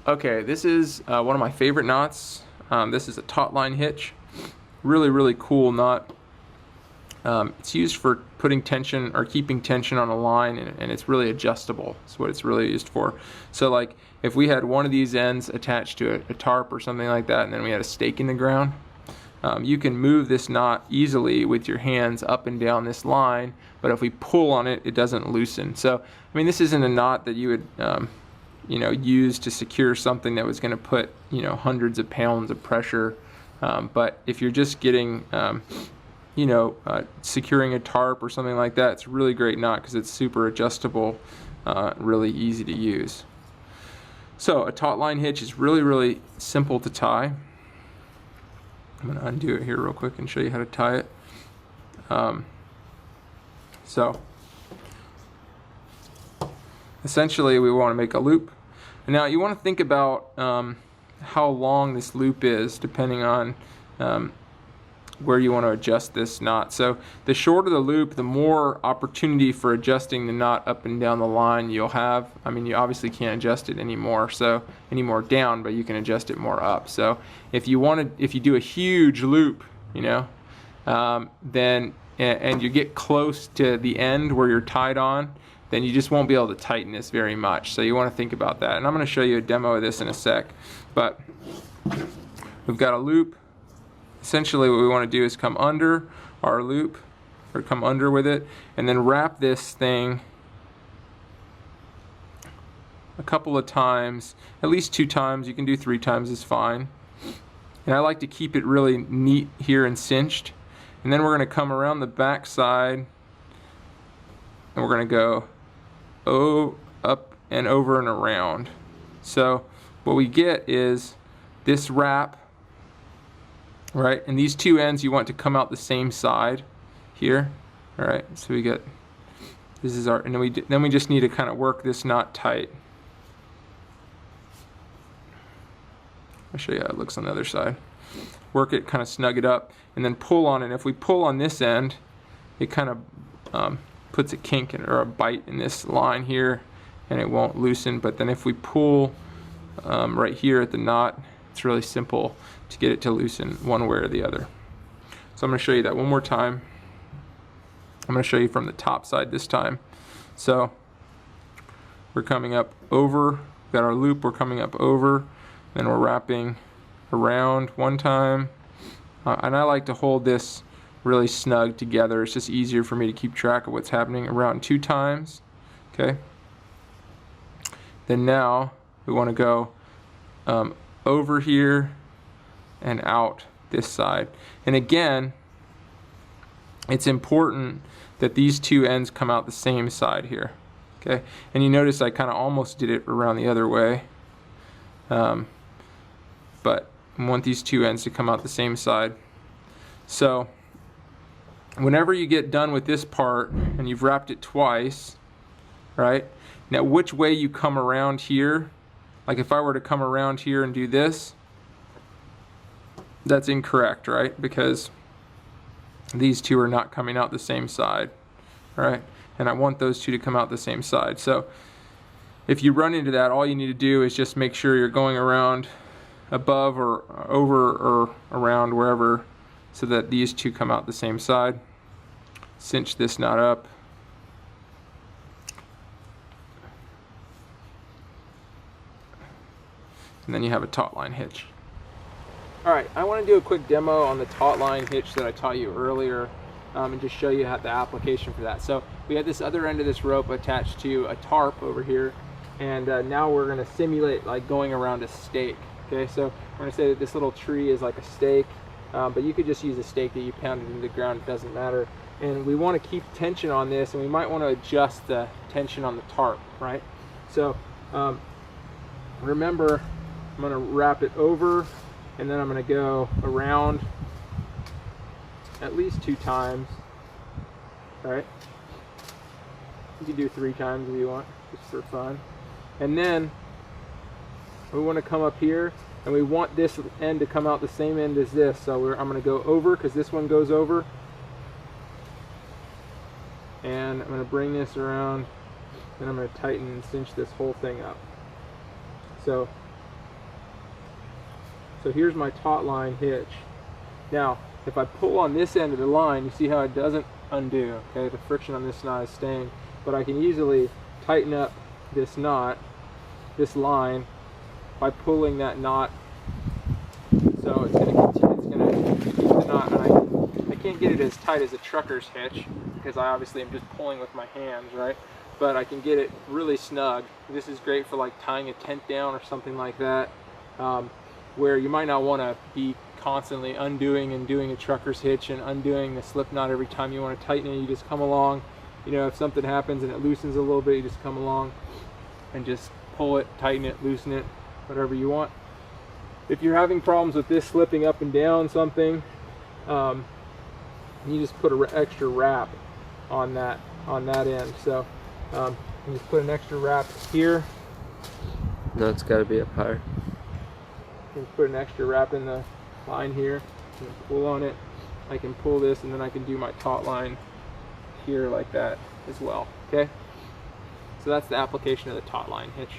Okay, this is one of my favorite knots. This is a Taughtline hitch. Really, really cool knot. It's used for putting tension or keeping tension on a line, and it's really adjustable. That's what it's really used for. So like if we had one of these ends attached to a tarp or something like that, and then we had a stake in the ground, you can move this knot easily with your hands up and down this line, but if we pull on it, it doesn't loosen. So, I mean, this isn't a knot that you would use to secure something that was going to put, hundreds of pounds of pressure. But if you're just getting, securing a tarp or something like that, it's a really great knot because it's super adjustable, really easy to use. So a Taughtline hitch is really, really simple to tie. I'm going to undo it here real quick and show you how to tie it. So essentially we want to make a loop. Now you want to think about how long this loop is depending on where you want to adjust this knot. So the shorter the loop, the more opportunity for adjusting the knot up and down the line you'll have. I mean, you obviously can't adjust it anymore down, but you can adjust it more up. So if you do a huge loop, then and you get close to the end where you're tied on, then you just won't be able to tighten this very much. So you want to think about that. And I'm going to show you a demo of this in a sec. But we've got a loop. Essentially what we want to do is come under our loop, or come under with it, and then wrap this thing a couple of times, at least 2 times. You can do 3 times is fine. And I like to keep it really neat here and cinched. And then we're going to come around the back side, and we're going to go up and over and around. So what we get is this wrap, right? And these 2 ends you want to come out the same side here. All right, so we get, this is our, and then we just need to kind of work this knot tight. I'll show you how it looks on the other side. Work it, kind of snug it up, and then pull on it. And if we pull on this end, it kind of puts a kink or a bite in this line here, and it won't loosen. But then if we pull right here at the knot, it's really simple to get it to loosen one way or the other. So I'm going to show you that one more time. I'm going to show you from the top side this time. So we're coming up over, got our loop, we're coming up over, then we're wrapping around one time. And I like to hold this really snug together. It's just easier for me to keep track of what's happening. Around 2 times. Okay. Then now we want to go over here and out this side. And again, it's important that these 2 ends come out the same side here. Okay. And you notice I kind of almost did it around the other way. But I want these 2 ends to come out the same side. So whenever you get done with this part and you've wrapped it twice, right? Now which way you come around here, like if I were to come around here and do this, that's incorrect, right? Because these 2 are not coming out the same side, right? And I want those 2 to come out the same side. So if you run into that, all you need to do is just make sure you're going around above or over or around wherever, so that these 2 come out the same side. Cinch this knot up. And then you have a Taughtline hitch. Alright, I want to do a quick demo on the Taughtline hitch that I taught you earlier, and just show you how the application for that. So we have this other end of this rope attached to a tarp over here, and now we're going to simulate like going around a stake. Okay, so we're going to say that this little tree is like a stake, but you could just use a stake that you pounded into the ground, it doesn't matter. And we want to keep tension on this, and we might want to adjust the tension on the tarp, right? So remember, I'm going to wrap it over, and then I'm going to go around at least 2 times, right? You can do 3 times if you want, just for fun. And then we want to come up here, and we want this end to come out the same end as this. So I'm going to go over, because this one goes over. And I'm going to bring this around, and I'm going to tighten and cinch this whole thing up. So So here's my Taughtline hitch. Now, if I pull on this end of the line, you see how it doesn't undo, okay? The friction on this knot is staying, but I can easily tighten up this knot, this line, by pulling that knot. So it's going to keep the knot, and I can't get it as tight as a trucker's hitch, because I obviously am just pulling with my hands, right? But I can get it really snug. This is great for like tying a tent down or something like that, where you might not want to be constantly undoing and doing a trucker's hitch and undoing the slip knot every time you want to tighten it. You just come along, you know, if something happens and it loosens a little bit, you just come along and just pull it, tighten it, loosen it, whatever you want. If you're having problems with this slipping up and down something, you just put an extra wrap on that end. So you just put an extra wrap here. No, it's got to be up higher. You put an extra wrap in the line here and pull on it. I can pull this, and then I can do my taut line here like that as well. Okay, so that's the application of the Taughtline hitch.